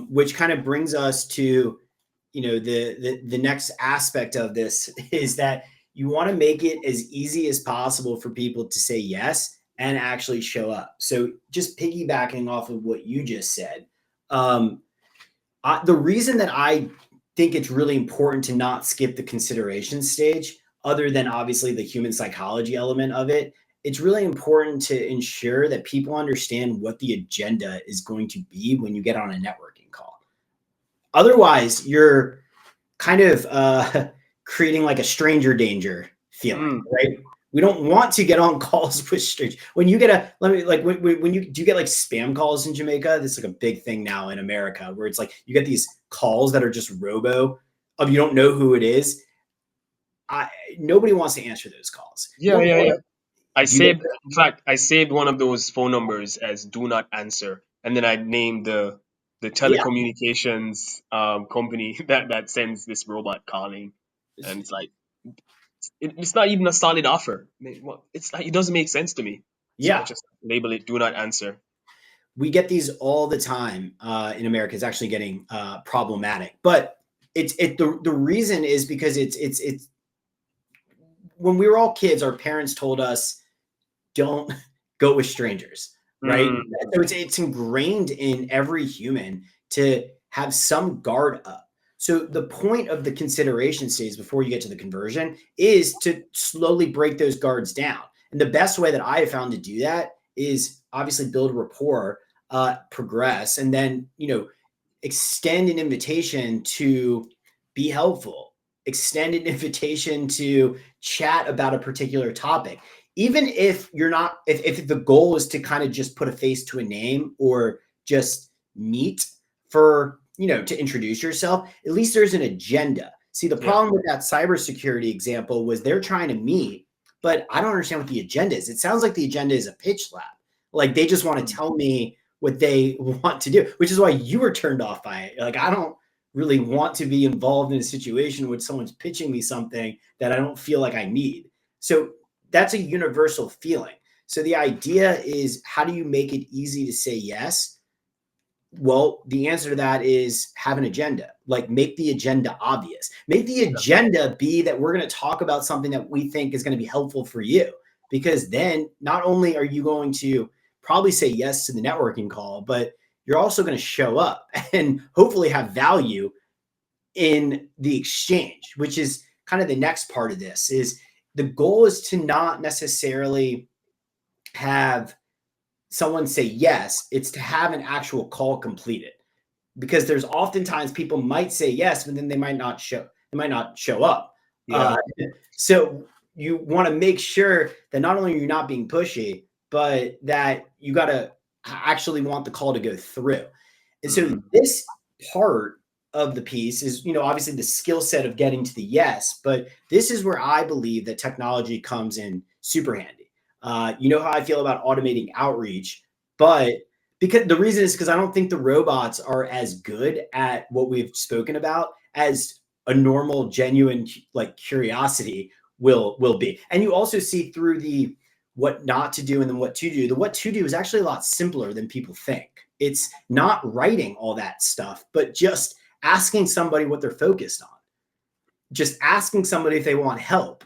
which kind of brings us to, the next aspect of this is that you want to make it as easy as possible for people to say yes and actually show up. So just piggybacking off of what you just said, um, the reason that I think it's really important to not skip the consideration stage, other than obviously the human psychology element of it, it's really important to ensure that people understand what the agenda is going to be when you get on a networking call. Otherwise, you're kind of creating like a stranger danger feeling, Mm. right? We don't want to get on calls with strangers. When you get when you do you get like spam calls in Jamaica? This is like a big thing now in America, where it's like you get these calls that are just robo of you don't know who it is. I Nobody wants to answer those calls. You Yeah, don't yeah, want yeah. I you get saved, in fact, I saved one of those phone numbers as do not answer, and then I named the yeah. telecommunications company that sends this robot calling, and it's like it's not even a solid offer. It's like it doesn't make sense to me, so I Yeah. just label it do not answer. We get these all the time in America. It's actually getting problematic, but the reason is because it's when we were all kids, our parents told us don't go with strangers, right? Mm, So it's ingrained in every human to have some guard up. So the point of the consideration stage before you get to the conversion is to slowly break those guards down. And the best way that I have found to do that is obviously build rapport, progress, and then extend an invitation to be helpful, extend an invitation to chat about a particular topic. Even if you're not, if the goal is to kind of just put a face to a name or just meet for, to introduce yourself, at least there's an agenda. See, the yeah. problem with that cybersecurity example was they're trying to meet, but I don't understand what the agenda is. It sounds like the agenda is a pitch lab. Like they just want to Mm. tell me what they want to do, which is why you were turned off by it. Like, I don't really want to be involved in a situation where someone's pitching me something that I don't feel like I need. So that's a universal feeling. So the idea is, how do you make it easy to say yes? Well, the answer to that is have an agenda. Like, make the agenda obvious. Make the agenda be that we're going to talk about something that we think is going to be helpful for you. Because then not only are you going to probably say yes to the networking call, but you're also going to show up and hopefully have value in the exchange, which is kind of the next part of this. Is the goal is to not necessarily have someone say yes, it's to have an actual call completed, because there's oftentimes people might say yes, but then they might not show up. Yeah. Uh, so you want to make sure that not only are you not being pushy, but that you got to actually want the call to go through. And so Mm. this part of the piece is, obviously the skill set of getting to the yes, but this is where I believe that technology comes in super handy. You know how I feel about automating outreach, but because the reason is because I don't think the robots are as good at what we've spoken about as a normal, genuine like curiosity will be. And you also see through the what not to do and then what to do. The what to do is actually a lot simpler than people think. It's not writing all that stuff, but just asking somebody what they're focused on. Just asking somebody if they want help.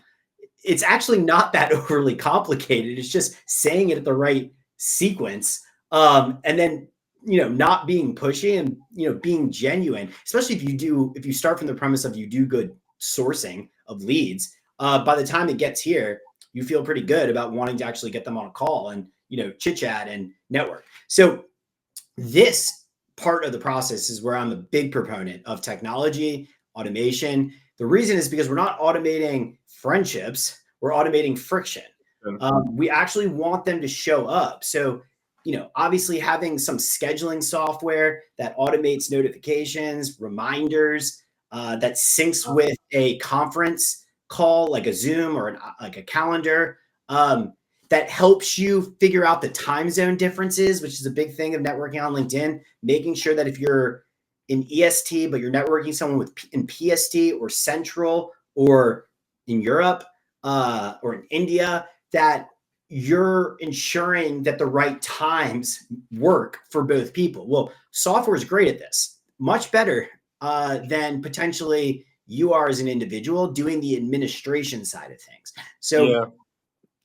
It's actually not that overly complicated. It's just saying it at the right sequence, and then not being pushy and being genuine. Especially if you start from the premise of you do good sourcing of leads. By the time it gets here, you feel pretty good about wanting to actually get them on a call and chit chat and network. So this part of the process is where I'm a big proponent of technology, automation. The reason is because we're not automating friendships, we're automating friction. Mm. We actually want them to show up. So, obviously having some scheduling software that automates notifications, reminders, that syncs with a conference call like a Zoom or like a calendar. That helps you figure out the time zone differences, which is a big thing of networking on LinkedIn, making sure that if you're in EST, but you're networking someone in PST or Central or in Europe or in India, that you're ensuring that the right times work for both people. Well, software is great at this, much better than potentially you are as an individual doing the administration side of things. So Yeah.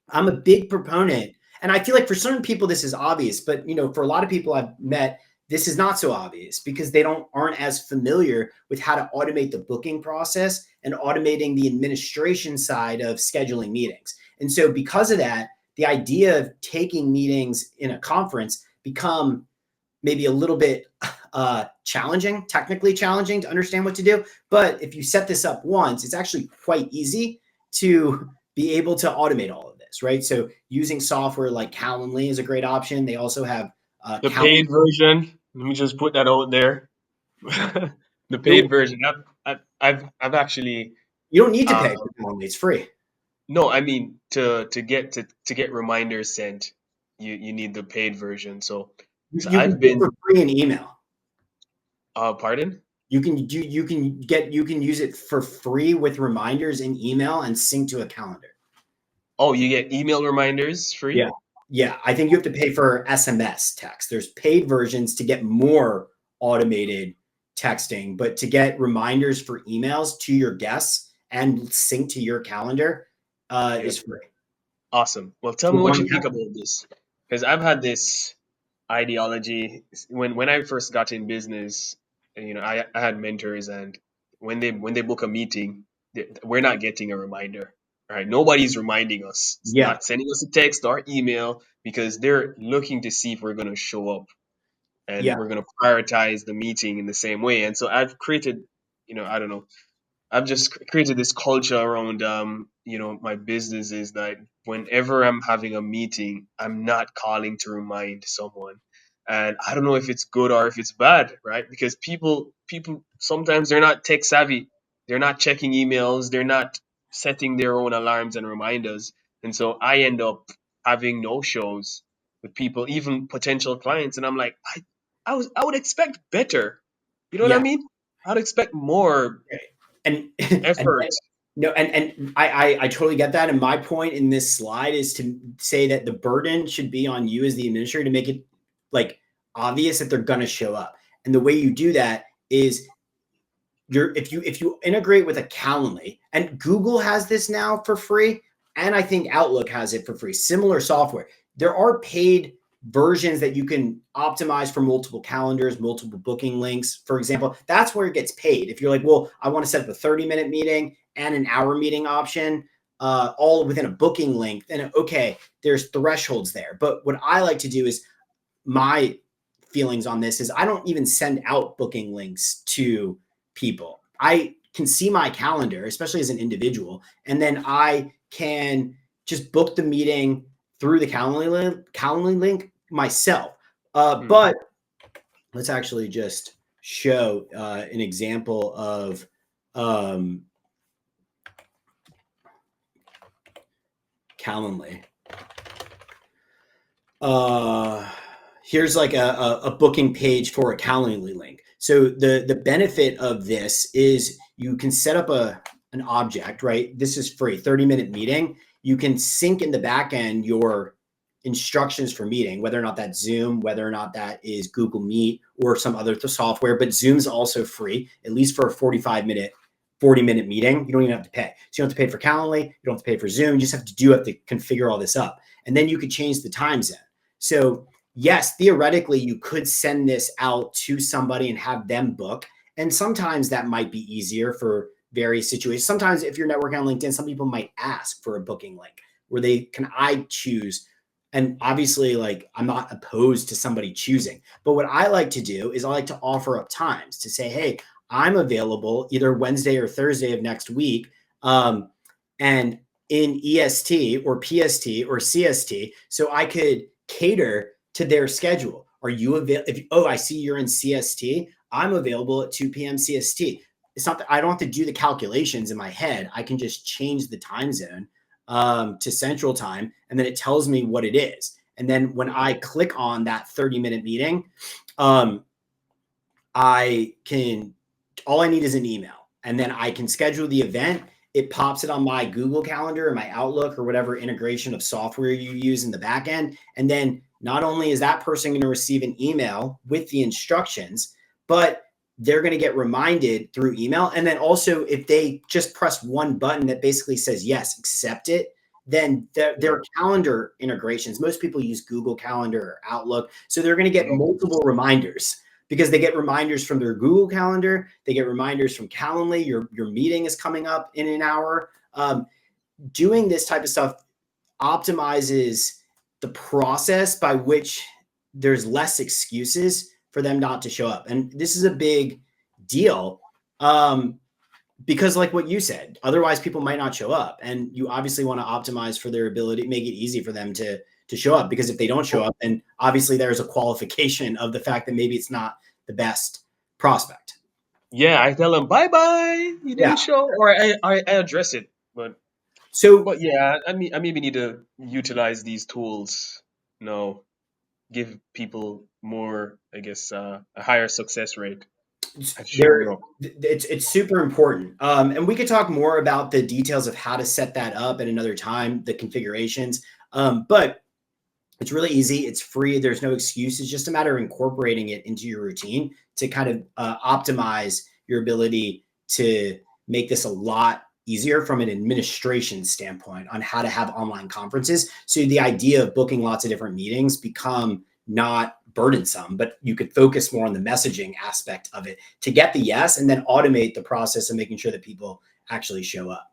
I'm a big proponent, and I feel like for certain people this is obvious, but for a lot of people I've met, this is not so obvious because they aren't as familiar with how to automate the booking process and automating the administration side of scheduling meetings. And so because of that, the idea of taking meetings in a conference become maybe a little bit challenging, technically challenging to understand what to do. But if you set this up once, it's actually quite easy to be able to automate all of this, right? So using software like Calendly is a great option. They also have The paid version. Let me just put that out there. The paid version. I've actually You don't need to uh pay for Calendly; it's free. no, I mean to get reminders sent, you need the paid version. So You can I've do it been for free in email. pardon? You can use it for free with reminders in email and sync to a calendar. Oh, you get email reminders Yeah. free? Yeah. I think you have to pay for SMS text. There's paid versions to get more automated texting, but to get reminders for emails to your guests and sync to your calendar Yeah. is free. Awesome. Well, tell For me what one you think about this. Because I've had this ideology when I first got in business. I had mentors, and when they book a meeting, we're not getting a reminder. All right, nobody's reminding us. It's yeah. not sending us a text or email because they're looking to see if we're going to show up and Yeah. we're going to prioritize the meeting in the same way. And so I've created, I don't know, I've just created this culture around my business is that whenever I'm having a meeting, I'm not calling to remind someone. And I don't know if it's good or if it's bad, right? Because people sometimes they're not tech savvy. They're not checking emails, they're not setting their own alarms and reminders. And so I end up having no shows with people, even potential clients, and I'm like, I would expect better. You know what I Yeah. mean? I'd expect more And and effort. no, and I totally get that. And my point in this slide is to say that the burden should be on you as the administrator to make it like obvious that they're gonna show up. And the way you do that is if you integrate with a Calendly, and Google has this now for free, and I think Outlook has it for free, similar software. There are paid versions that you can optimize for multiple calendars, multiple booking links. For example, that's where it gets paid. If you're like, well, I want to set up a 30-minute meeting and an hour meeting option, all within a booking link, then okay, there's thresholds there. But what I like to do is my feelings on this is I don't even send out booking links to people. I can see my calendar, especially as an individual, and then I can just book the meeting through the Calendly link myself. Hmm. But let's actually just show an example of um, Calendly. Here's like a booking page for a Calendly link. So the benefit of this is you can set up an object, right? This is free, 30-minute meeting. You can sync in the back end your instructions for meeting, whether or not that's Zoom, whether or not that is Google Meet or some other software, but Zoom's also free, at least for a 40-minute meeting. You don't even have to pay. So you don't have to pay for Calendly, you don't have to pay for Zoom, you just have to configure all this up. And then you could change the time zone. So yes, theoretically, you could send this out to somebody and have them book. And sometimes that might be easier for various situations. Sometimes if you're networking on LinkedIn, some people might ask for a booking link where I choose. And obviously, like I'm not opposed to somebody choosing. But what I like to do is I like to offer up times to say, hey, I'm available either Wednesday or Thursday of next week. And in EST or PST or CST, so I could cater to their schedule. Are you available? Oh, I see you're in CST. I'm available at 2 p.m. CST. It's not that I don't have to do the calculations in my head. I can just change the time zone to Central Time, and then it tells me what it is. And then when I click on that 30-minute meeting, I can all I need is an email, and then I can schedule the event it pops it on my Google Calendar or my Outlook or whatever integration of software you use in the back end. And then not only is that person going to receive an email with the instructions, but they're going to get reminded through email. And then also, if they just press one button that basically says, yes, accept it, then their calendar integrations, most people use Google Calendar or Outlook. So they're going to get multiple reminders because they get reminders from their Google Calendar. They get reminders from Calendly. Your meeting is coming up in an hour. Doing this type of stuff optimizes the process by which there's less excuses for them not to show up. And this is a big deal because like what you said, otherwise people might not show up. And you obviously want to optimize for their ability, make it easy for them to show up, because if they don't show up, then obviously there's a qualification of the fact that maybe it's not the best prospect. Yeah, I tell them bye-bye, you didn't show, or I address it. But yeah, I maybe need to utilize these tools, give people more, I guess, a higher success rate. It's super important. And we could talk more about the details of how to set that up at another time, the configurations. But it's really easy. It's free. There's no excuse. It's just a matter of incorporating it into your routine to kind of optimize your ability to make this a lot easier from an administration standpoint on how to have online conferences. So the idea of booking lots of different meetings become not burdensome, but you could focus more on the messaging aspect of it to get the yes, and then automate the process of making sure that people actually show up.